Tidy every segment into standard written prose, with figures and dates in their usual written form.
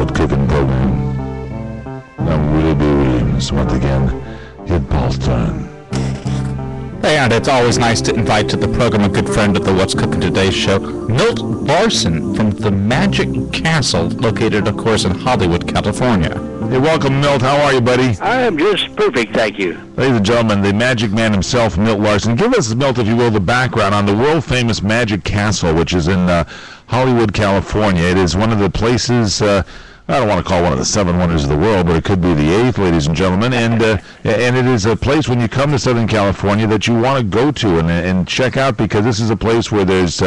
Club Cooking Program. I'm Willie B. Williams once again. Hit Paul's turn. Hey, and it's always nice to invite to the program a good friend of the What's Cooking Today show, Milt Larson from the Magic Castle, located, of course, in Hollywood, California. Hey, welcome, Milt. How are you, buddy? I am just perfect, thank you. Ladies and gentlemen, the Magic Man himself, Milt Larson. Give us, Milt, if you will, the background on the world-famous Magic Castle, which is in Hollywood, California. It is one of the places... I don't want to call it one of the 7 wonders of the world, but it could be the 8th, ladies and gentlemen. And it is a place when you come to Southern California that you want to go to and check out, because this is a place where there's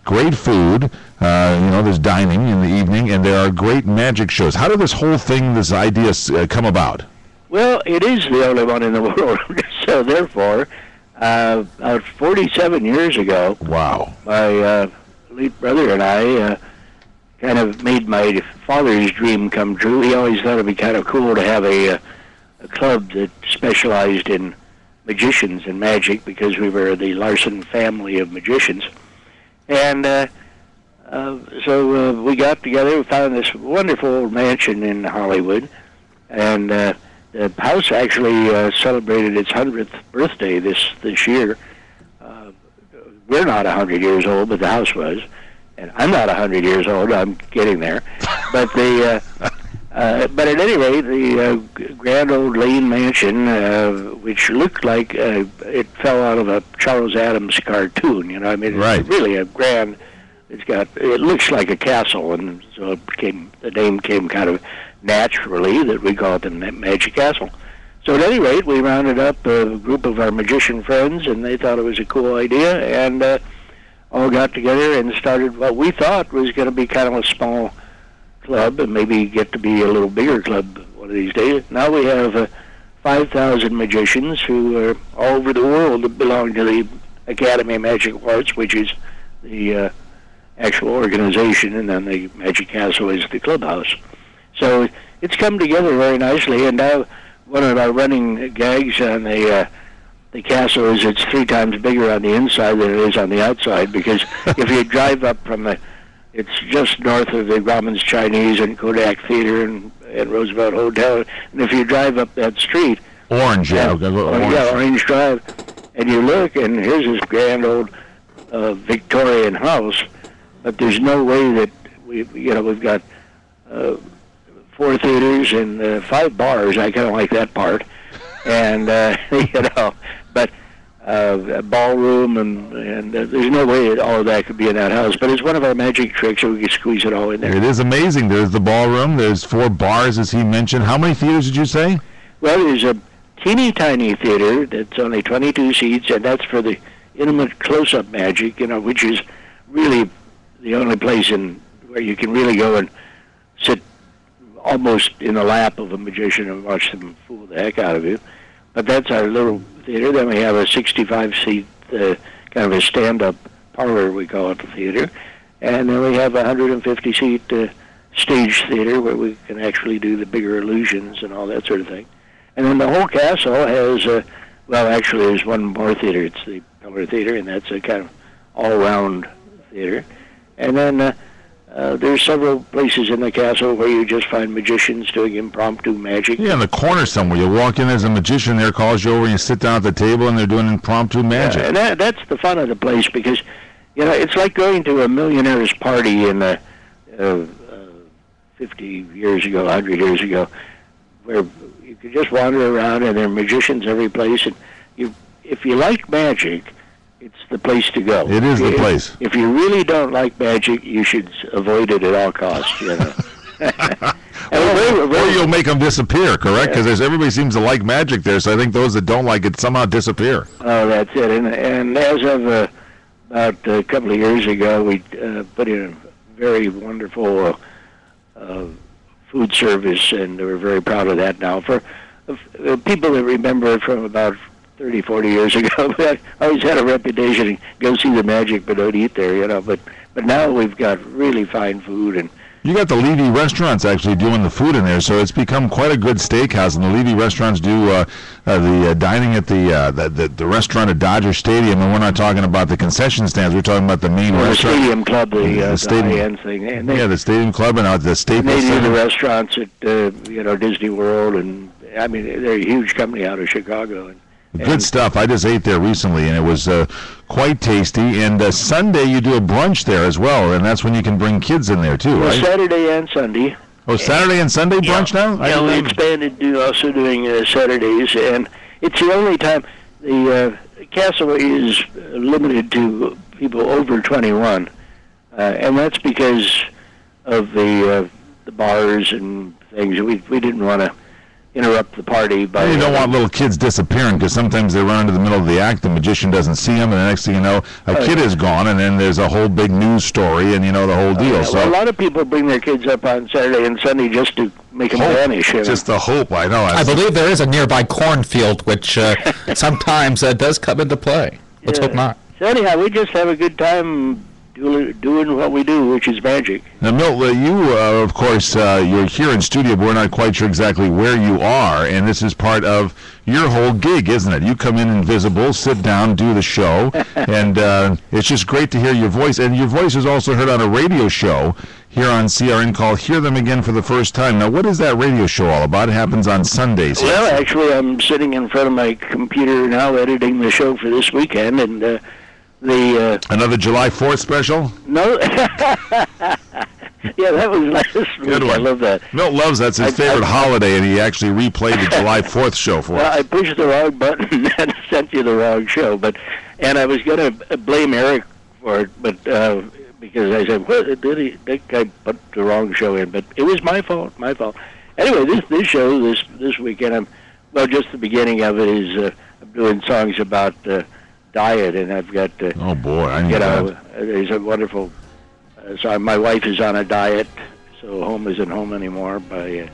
great food. There's dining in the evening, and there are great magic shows. How did this whole thing, this idea, come about? Well, it is the only one in the world. So therefore, about 47 years ago, wow, my late brother and I kind of made my father's dream come true. He always thought it'd be kind of cool to have a club that specialized in magicians and magic, because we were the Larson family of magicians. And so we got together, we found this wonderful old mansion in Hollywood, and the house actually celebrated its 100th birthday this year. We're not 100 years old, but the house was. And I'm not 100 years old. I'm getting there, but but at any rate, the grand old Lane mansion, which looked like it fell out of a Charles Addams cartoon. I mean, right. It's really a grand. It looks like a castle, and so the name came kind of naturally that we call it the Magic Castle. So at any rate, we rounded up a group of our magician friends, and they thought it was a cool idea, and all got together and started what we thought was going to be kind of a small club, and maybe get to be a little bigger club one of these days. Now we have 5,000 magicians who are all over the world that belong to the Academy of Magic Arts, which is the actual organization, and then the Magic Castle is the clubhouse. So it's come together very nicely, and now one of our running gags on the castle is it's 3 times bigger on the inside than it is on the outside, because if you drive up from it's just north of the Grauman's Chinese and Kodak Theater and Roosevelt Hotel, and if you drive up that street, Orange Drive, and you look, and here's this grand old Victorian house, but there's no way that we've got 4 theaters and 5 bars. I kind of like that part. And but a ballroom and there's no way that all of that could be in that house. But it's one of our magic tricks, so we can squeeze it all in there. It is amazing. There's the ballroom. There's 4 bars, as he mentioned. How many theaters did you say? Well, there's a teeny tiny theater that's only 22 seats, and that's for the intimate close-up magic, which is really the only place where you can really go and sit almost in the lap of a magician and watch them fool the heck out of you. But that's our little theater. Then we have a 65-seat kind of a stand-up parlor, we call it, the theater. And then we have a 150-seat stage theater where we can actually do the bigger illusions and all that sort of thing. And then the whole castle has, actually there's one more theater. It's the Pillar Theater, and that's a kind of all-round theater. And then there's several places in the castle where you just find magicians doing impromptu magic. Yeah, in the corner somewhere. You walk in, there's a magician there, calls you over, and you sit down at the table, and they're doing impromptu magic. Yeah, and that's the fun of the place, because, it's like going to a millionaire's party in 50 years ago, 100 years ago, where you could just wander around, and there are magicians every place, and if you like magic, it's the place to go. It is the place. If you really don't like magic, you should avoid it at all costs, Or you'll make them disappear, correct? Because everybody seems to like magic there, so I think those that don't like it somehow disappear. Oh, that's it. And as of about a couple of years ago, we put in a very wonderful food service, and we're very proud of that now. For people that remember it from about 30, 40 years ago, I always had a reputation to go see the magic but don't eat there, But now we've got really fine food, and You got the Levy restaurants actually doing the food in there, so it's become quite a good steakhouse. And the Levy restaurants do the dining at the restaurant at Dodger Stadium. And we're not talking about the concession stands. We're talking about the main restaurant. The Stadium Club, the stadium, high-end thing. And the Stadium Club and the Staples Center. They do Center. the restaurants at Disney World, and I mean they're a huge company out of Chicago. Good stuff. I just ate there recently, and it was quite tasty. And Sunday you do a brunch there as well, and that's when you can bring kids in there too, right? Saturday and Sunday. Oh, Saturday and Sunday brunch now? Yeah, we expanded to also doing Saturdays, and it's the only time. The castle is limited to people over 21, and that's because of the bars and things. We didn't want to interrupt the party. By you don't want little kids disappearing, because sometimes they run into the middle of the act, the magician doesn't see them, and the next thing you know, a kid is gone, and then there's a whole big news story, and the whole deal. Yeah, so well, a lot of people bring their kids up on Saturday and Sunday just to make them vanish. Just the hope, I know. I believe there is a nearby cornfield, which sometimes does come into play. Let's hope not. So anyhow, we just have a good time doing what we do, which is magic. Now, Milt, you, of course, you're here in studio, but we're not quite sure exactly where you are, and this is part of your whole gig, isn't it? You come in invisible, sit down, do the show, and it's just great to hear your voice. And your voice is also heard on a radio show here on CRN called Hear Them Again for the First Time. Now, what is that radio show all about? It happens on Sundays. Well, actually, I'm sitting in front of my computer now editing the show for this weekend, and another July 4th special? No. Yeah, that was last week. Good one. I love that. Milt loves that's his favorite holiday, and he actually replayed the July 4th show for us. I pushed the wrong button and sent you the wrong show, and I was going to blame Eric for it, but because I said, "What did that guy put the wrong show in?" But it was my fault. Anyway, this show this weekend, just the beginning of it is I'm doing songs about diet, and I've got oh boy, I need that. There's a wonderful song. My wife is on a diet, so home isn't home anymore. By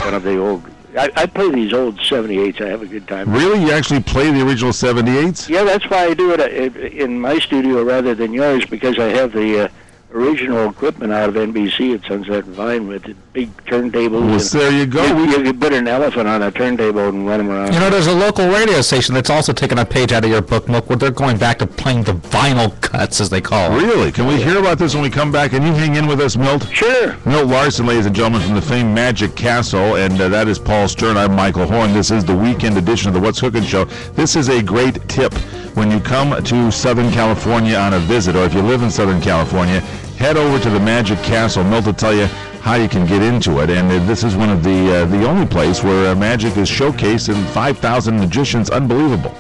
one of the old. I play these old 78s. I have a good time. Really, you actually play the original 78s? Yeah, that's why I do it in my studio rather than yours, because I have the original equipment out of NBC at Sunset Vine with the big turntables. Well, there you go. You could put an elephant on a turntable and run him around. There's a local radio station that's also taken a page out of your book, Milk, where they're going back to playing the vinyl cuts, as they call it. Really? Can we hear about this when we come back? Can you hang in with us, Milt? Sure. Milt Larson, ladies and gentlemen, from the famed Magic Castle, and that is Paul Stern. I'm Michael Horn. This is the weekend edition of the What's Cooking Show. This is a great tip when you come to Southern California on a visit, or if you live in Southern California, head over to the Magic Castle. Milt will tell you how you can get into it, and this is one of the only place where magic is showcased, and 5,000 magicians. Unbelievable.